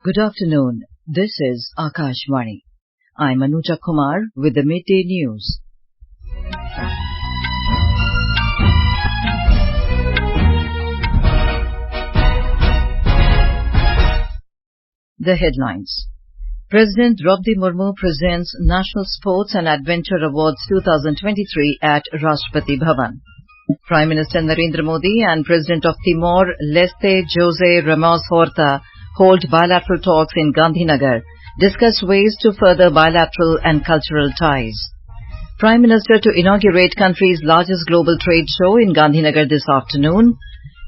Good afternoon. This is Akashvani. I'm Anuja Kumar with the midday news. The headlines. President Droupadi Murmu presents National Sports and Adventure Awards 2023 at Rashtrapati Bhavan. Prime Minister Narendra Modi and President of Timor, Leste José Ramos-Horta, hold bilateral talks in Gandhinagar, discuss ways to further bilateral and cultural ties. Prime Minister to inaugurate country's largest global trade show in Gandhinagar this afternoon.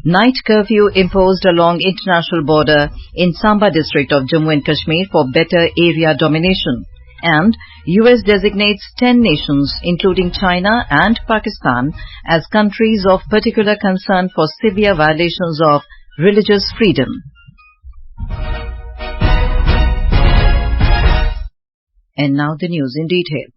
Night curfew imposed along international border in Samba district of Jammu and Kashmir for better area domination. And US designates 10 nations, including China and Pakistan, as countries of particular concern for severe violations of religious freedom. And now the news in detail.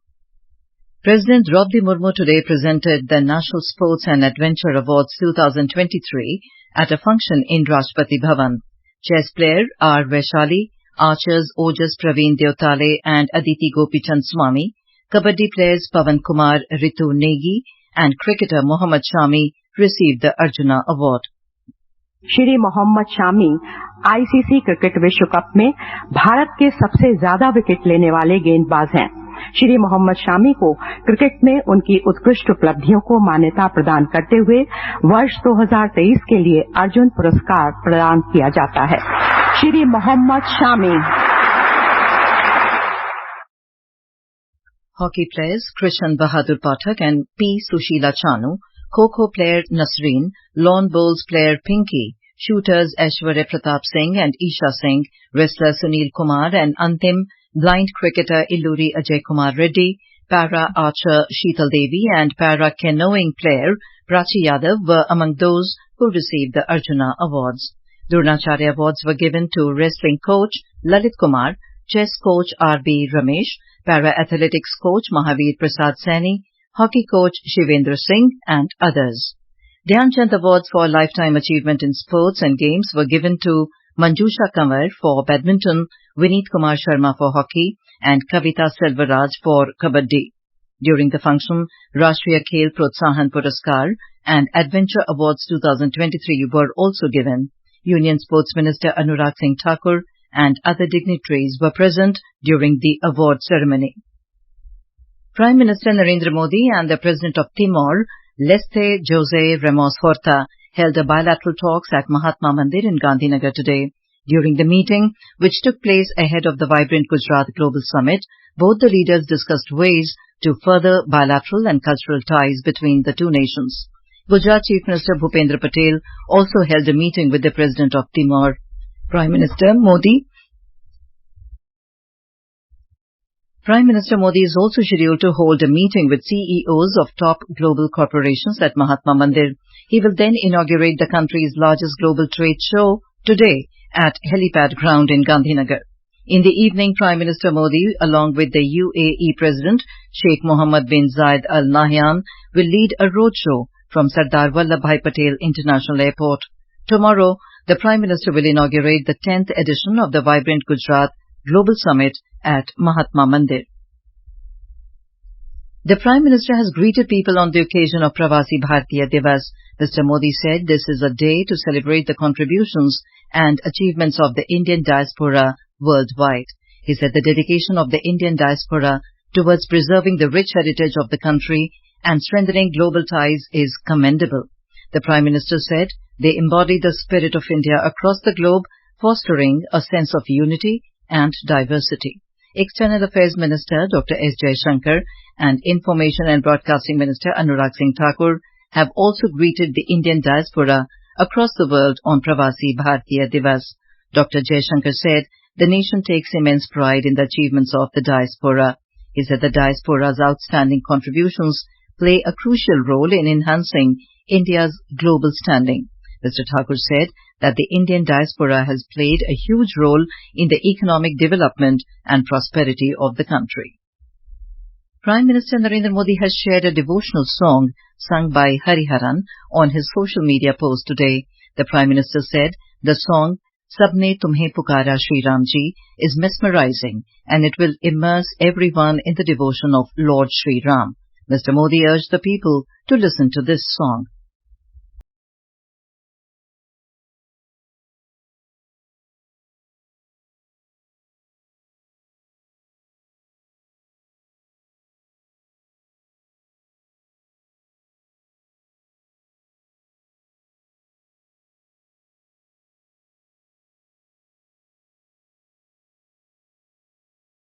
President Droupadi Murmu today presented the National Sports and Adventure Awards 2023 at a function in Rashtrapati Bhavan. Chess player R. Vaishali, archers Ojas Praveen Deotale and Aditi Gopichand Swami, kabaddi players Pavan Kumar, Ritu Negi and cricketer Mohammad Shami received the Arjuna Award. Shri Mohammed Shami ICC cricket विश्व cup में भारत के सबसे ज्यादा wicket लेने वाले गेंदबाज हैं। श्री मोहम्मद शामी को क्रिकेट में उनकी उत्कृष्ट उपलब्धियों को मान्यता प्रदान करते हुए वर्ष 2023 के लिए अर्जुन पुरस्कार प्रदान किया जाता है। Shri Mohammed Shami. Hockey players Krishan Bahadur Pathak and P. Sushila Chanu, Kho-Kho player Nasreen, lawn bowls player Pinky, shooters Aishwarya Pratap Singh and Isha Singh, wrestler Sunil Kumar and Antim, blind cricketer Illuri Ajay Kumar Reddy, para archer Sheetal Devi and para canoeing player Prachi Yadav were among those who received the Arjuna Awards. Dronacharya Awards were given to wrestling coach Lalit Kumar, chess coach R.B. Ramesh, para-athletics coach Mahavir Prasad Saini, hockey coach Shivendra Singh and others. Dhyan Chand Awards for Lifetime Achievement in Sports and Games were given to Manjusha Kanwar for badminton, Vineet Kumar Sharma for hockey and Kavita Selvaraj for kabaddi. During the function, Rashtriya Khel Protsahan Puraskar and Adventure Awards 2023 were also given. Union Sports Minister Anurag Singh Thakur and other dignitaries were present during the award ceremony. Prime Minister Narendra Modi and the President of Timor, Leste José Ramos-Horta, held a bilateral talks at Mahatma Mandir in Gandhinagar today. During the meeting, which took place ahead of the vibrant Gujarat Global Summit, both the leaders discussed ways to further bilateral and cultural ties between the two nations. Gujarat Chief Minister Bhupendra Patel also held a meeting with the President of Timor. Prime Minister Modi is also scheduled to hold a meeting with CEOs of top global corporations at Mahatma Mandir. He will then inaugurate the country's largest global trade show today at Helipad Ground in Gandhinagar. In the evening, Prime Minister Modi, along with the UAE President Sheikh Mohammed bin Zayed Al Nahyan, will lead a roadshow from Sardar Vallabhbhai Patel International Airport. Tomorrow, the Prime Minister will inaugurate the 10th edition of the vibrant Gujarat Global Summit at Mahatma Mandir. The Prime Minister has greeted people on the occasion of Pravasi Bharatiya Divas. Mr. Modi said this is a day to celebrate the contributions and achievements of the Indian diaspora worldwide. He said the dedication of the Indian diaspora towards preserving the rich heritage of the country and strengthening global ties is commendable. The Prime Minister said they embody the spirit of India across the globe, fostering a sense of unity and diversity. External Affairs Minister Dr. S. Jaishankar and Information and Broadcasting Minister Anurag Singh Thakur have also greeted the Indian diaspora across the world on Pravasi Bharatiya Divas. Dr. Jaishankar said the nation takes immense pride in the achievements of the diaspora. He said the diaspora's outstanding contributions play a crucial role in enhancing India's global standing. Mr. Thakur said that the Indian diaspora has played a huge role in the economic development and prosperity of the country. Prime Minister Narendra Modi has shared a devotional song sung by Hariharan on his social media post today. The Prime Minister said the song Sabne Tumhe Pukara Shri Ramji is mesmerizing, and it will immerse everyone in the devotion of Lord Shri Ram. Mr. Modi urged the people to listen to this song.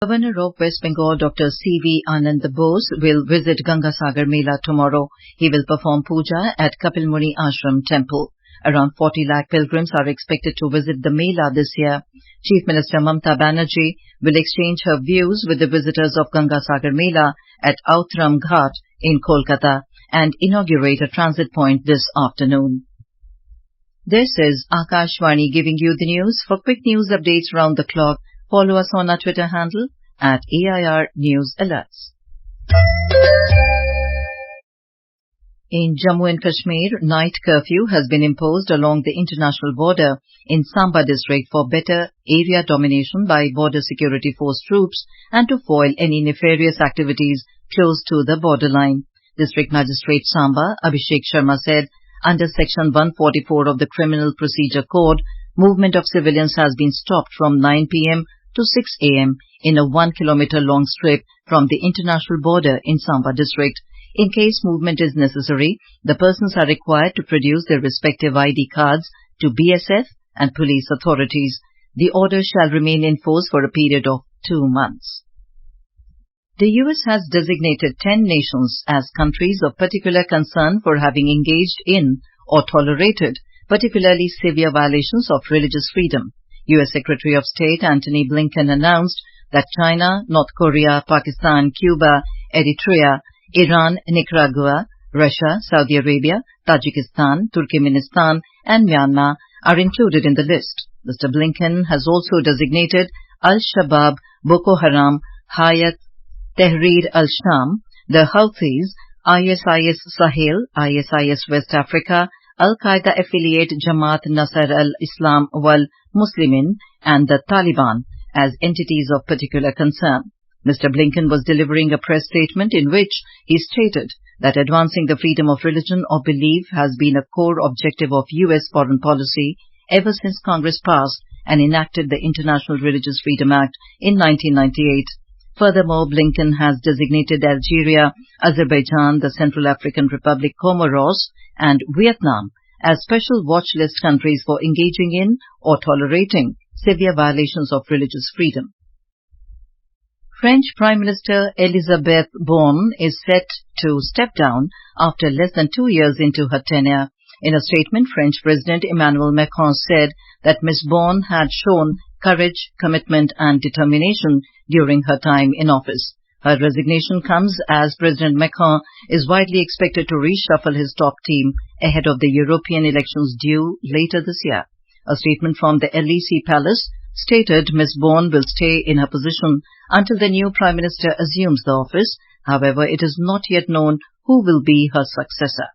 Governor of West Bengal, Dr. C.V. Anand Bose, will visit Gangasagar Mela tomorrow. He will perform puja at Kapil Muni Ashram Temple. Around 40 lakh pilgrims are expected to visit the Mela this year. Chief Minister Mamata Banerjee will exchange her views with the visitors of Gangasagar Mela at Outram Ghat in Kolkata and inaugurate a transit point this afternoon. This is Akashvani giving you the news. For quick news updates round the clock, follow us on our Twitter handle at AIR News Alerts. In Jammu and Kashmir, night curfew has been imposed along the international border in Samba district for better area domination by Border Security Force troops and to foil any nefarious activities close to the borderline. District Magistrate Samba, Abhishek Sharma, said under Section 144 of the Criminal Procedure Code, movement of civilians has been stopped from 9 p.m. to 6 a.m. in a 1 kilometer long strip from the international border in Samba district. In case movement is necessary, the persons are required to produce their respective ID cards to BSF and police authorities. The order shall remain in force for a period of 2 months. The U.S. has designated 10 nations as countries of particular concern for having engaged in or tolerated particularly severe violations of religious freedom. U.S. Secretary of State Antony Blinken announced that China, North Korea, Pakistan, Cuba, Eritrea, Iran, Nicaragua, Russia, Saudi Arabia, Tajikistan, Turkmenistan and Myanmar are included in the list. Mr. Blinken has also designated Al-Shabaab, Boko Haram, Hayat Tahrir al-Sham, the Houthis, ISIS Sahel, ISIS West Africa, Al-Qaeda affiliate Jamaat Nasr al-Islam wal Muslimin and the Taliban as entities of particular concern. Mr. Blinken was delivering a press statement in which he stated that advancing the freedom of religion or belief has been a core objective of U.S. foreign policy ever since Congress passed and enacted the International Religious Freedom Act in 1998. Furthermore, Blinken has designated Algeria, Azerbaijan, the Central African Republic, Comoros, and Vietnam as special watch list countries for engaging in or tolerating severe violations of religious freedom. French Prime Minister Elisabeth Borne is set to step down after less than 2 years into her tenure. In a statement, French President Emmanuel Macron said that Ms. Borne had shown courage, commitment and determination during her time in office. Her resignation comes as President Macron is widely expected to reshuffle his top team ahead of the European elections due later this year. A statement from the Élysée Palace stated Ms. Borne will stay in her position until the new Prime Minister assumes the office. However, it is not yet known who will be her successor.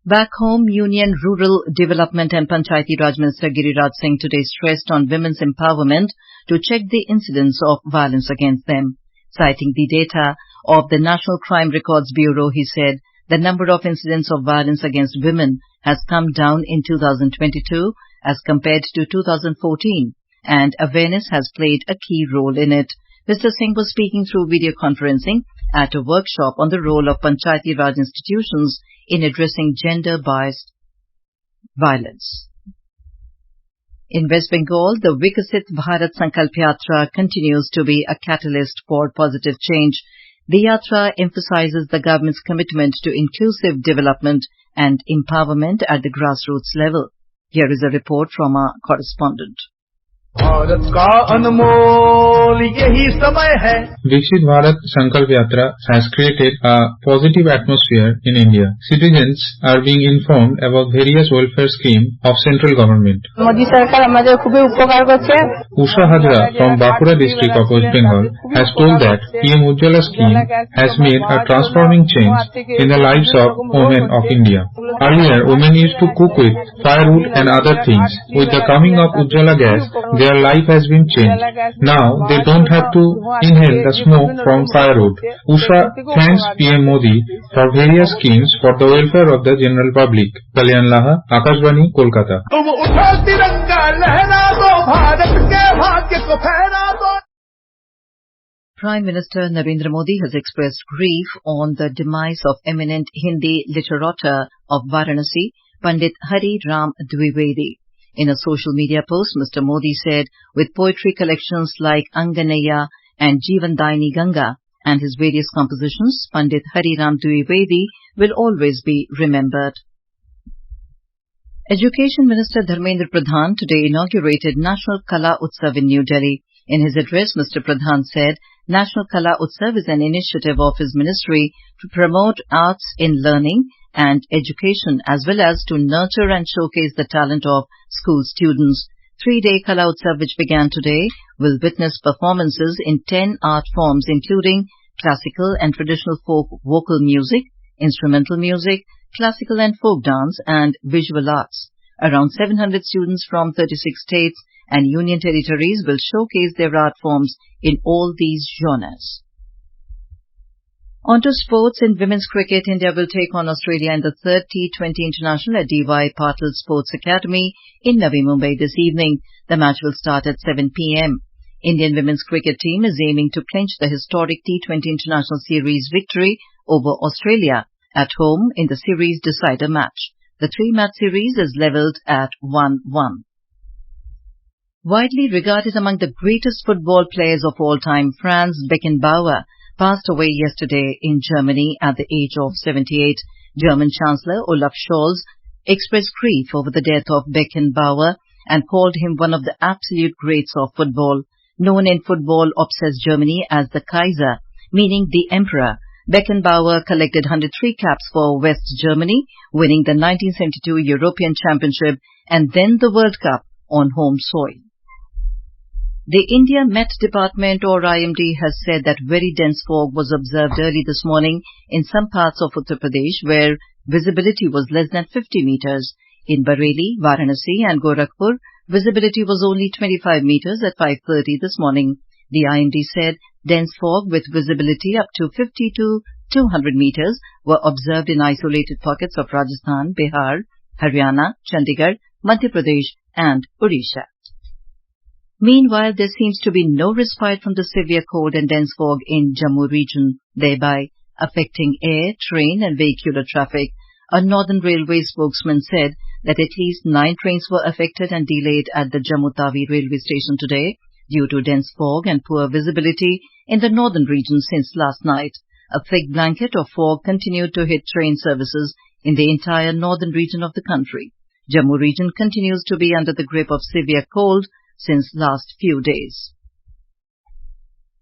Back home, Union Rural Development and Panchayati Raj Minister Giriraj Singh today stressed on women's empowerment to check the incidence of violence against them. Citing the data of the National Crime Records Bureau, he said the number of incidents of violence against women has come down in 2022 as compared to 2014, and awareness has played a key role in it. Mr. Singh was speaking through video conferencing at a workshop on the role of Panchayati Raj institutions in addressing gender-biased violence. In West Bengal, the Vikasit Bharat Sankalp Yatra continues to be a catalyst for positive change. The Yatra emphasizes the government's commitment to inclusive development and empowerment at the grassroots level. Here is a report from our correspondent. Viksit Bharat Sankalp Yatra has created a positive atmosphere in India. Citizens are being informed about various welfare schemes of central government. Modi সরকার আমাদের খুবই উপকার করছে Usha Hazra from Bankura district of West Bengal has told that PM Ujjwala scheme has made a transforming change in the lives of women of India. Earlier, women used to cook with firewood and other things. With the coming of Ujjwala gas, their life has been changed. Now, they don't have to inhale the smoke from firewood. Usha thanks PM Modi for various schemes for the welfare of the general public. Kalyan Laha, Akashvani, Kolkata. Prime Minister Narendra Modi has expressed grief on the demise of eminent Hindi literator of Varanasi, Pandit Hari Ram Dwivedi. In a social media post, Mr. Modi said, with poetry collections like Anganaya and Jeevandaini Ganga and his various compositions, Pandit Hari Ram Dwivedi will always be remembered. Education Minister Dharmendra Pradhan today inaugurated National Kala Utsav in New Delhi. In his address, Mr. Pradhan said, National Kala Utsav is an initiative of his ministry to promote arts in learning and education as well as to nurture and showcase the talent of school students. 3-day Kala Utsav, which began today, will witness performances in 10 art forms including classical and traditional folk vocal music, instrumental music, classical and folk dance, and visual arts. Around 700 students from 36 states and union territories will showcase their art forms in all these genres. On to sports. In women's cricket, India will take on Australia in the third T20 International at DY Patil Sports Academy in Navi Mumbai this evening. The match will start at 7 p.m. Indian women's cricket team is aiming to clinch the historic T20 International Series victory over Australia at home in the series decider match. The 3-match series is levelled at 1-1. Widely regarded among the greatest football players of all time, Franz Beckenbauer passed away yesterday in Germany at the age of 78. German Chancellor Olaf Scholz expressed grief over the death of Beckenbauer and called him one of the absolute greats of football. Known in football-obsessed Germany as the Kaiser, meaning the Emperor, Beckenbauer collected 103 caps for West Germany, winning the 1972 European Championship and then the World Cup on home soil. The India Met Department, or IMD, has said that very dense fog was observed early this morning in some parts of Uttar Pradesh where visibility was less than 50 meters. In Bareilly, Varanasi and Gorakhpur, visibility was only 25 meters at 5:30 this morning. The IMD said dense fog with visibility up to 50 to 200 meters were observed in isolated pockets of Rajasthan, Bihar, Haryana, Chandigarh, Madhya Pradesh and Odisha. Meanwhile, there seems to be no respite from the severe cold and dense fog in Jammu region, thereby affecting air, train and vehicular traffic. A Northern Railway spokesman said that at least 9 trains were affected and delayed at the Jammu Tawi railway station today due to dense fog and poor visibility in the northern region since last night. A thick blanket of fog continued to hit train services in the entire northern region of the country. Jammu region continues to be under the grip of severe cold since last few days.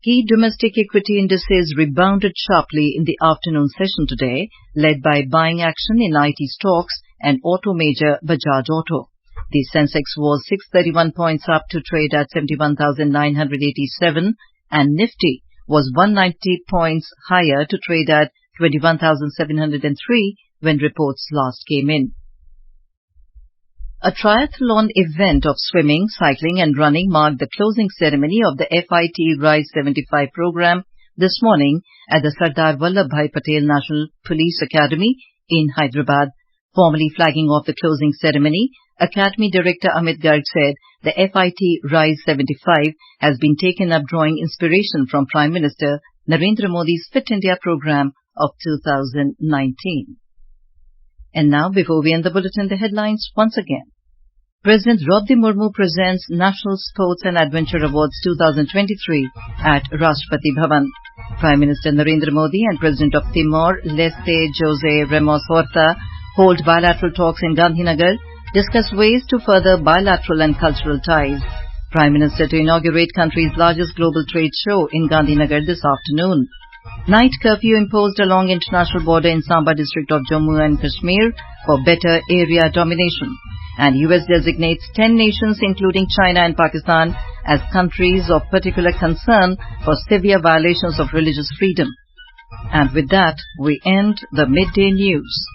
Key domestic equity indices rebounded sharply in the afternoon session today, led by buying action in IT stocks and auto major Bajaj Auto. The Sensex was 631 points up to trade at 71,987 and Nifty was 190 points higher to trade at 21,703 when reports last came in. A triathlon event of swimming, cycling and running marked the closing ceremony of the FIT Rise 75 program this morning at the Sardar Vallabhbhai Patel National Police Academy in Hyderabad. Formally flagging off the closing ceremony, Academy Director Amit Garg said the FIT Rise 75 has been taken up drawing inspiration from Prime Minister Narendra Modi's Fit India program of 2019. And now, before we end the bulletin, the headlines once again. President Droupadi Murmu presents National Sports and Adventure Awards 2023 at Rashtrapati Bhavan. Prime Minister Narendra Modi and President of Timor, Leste José Ramos-Horta, hold bilateral talks in Gandhinagar, discuss ways to further bilateral and cultural ties. Prime Minister to inaugurate country's largest global trade show in Gandhinagar this afternoon. Night curfew imposed along international border in Samba district of Jammu and Kashmir for better area domination. And US designates 10 nations including China and Pakistan as countries of particular concern for severe violations of religious freedom. And with that, we end the midday news.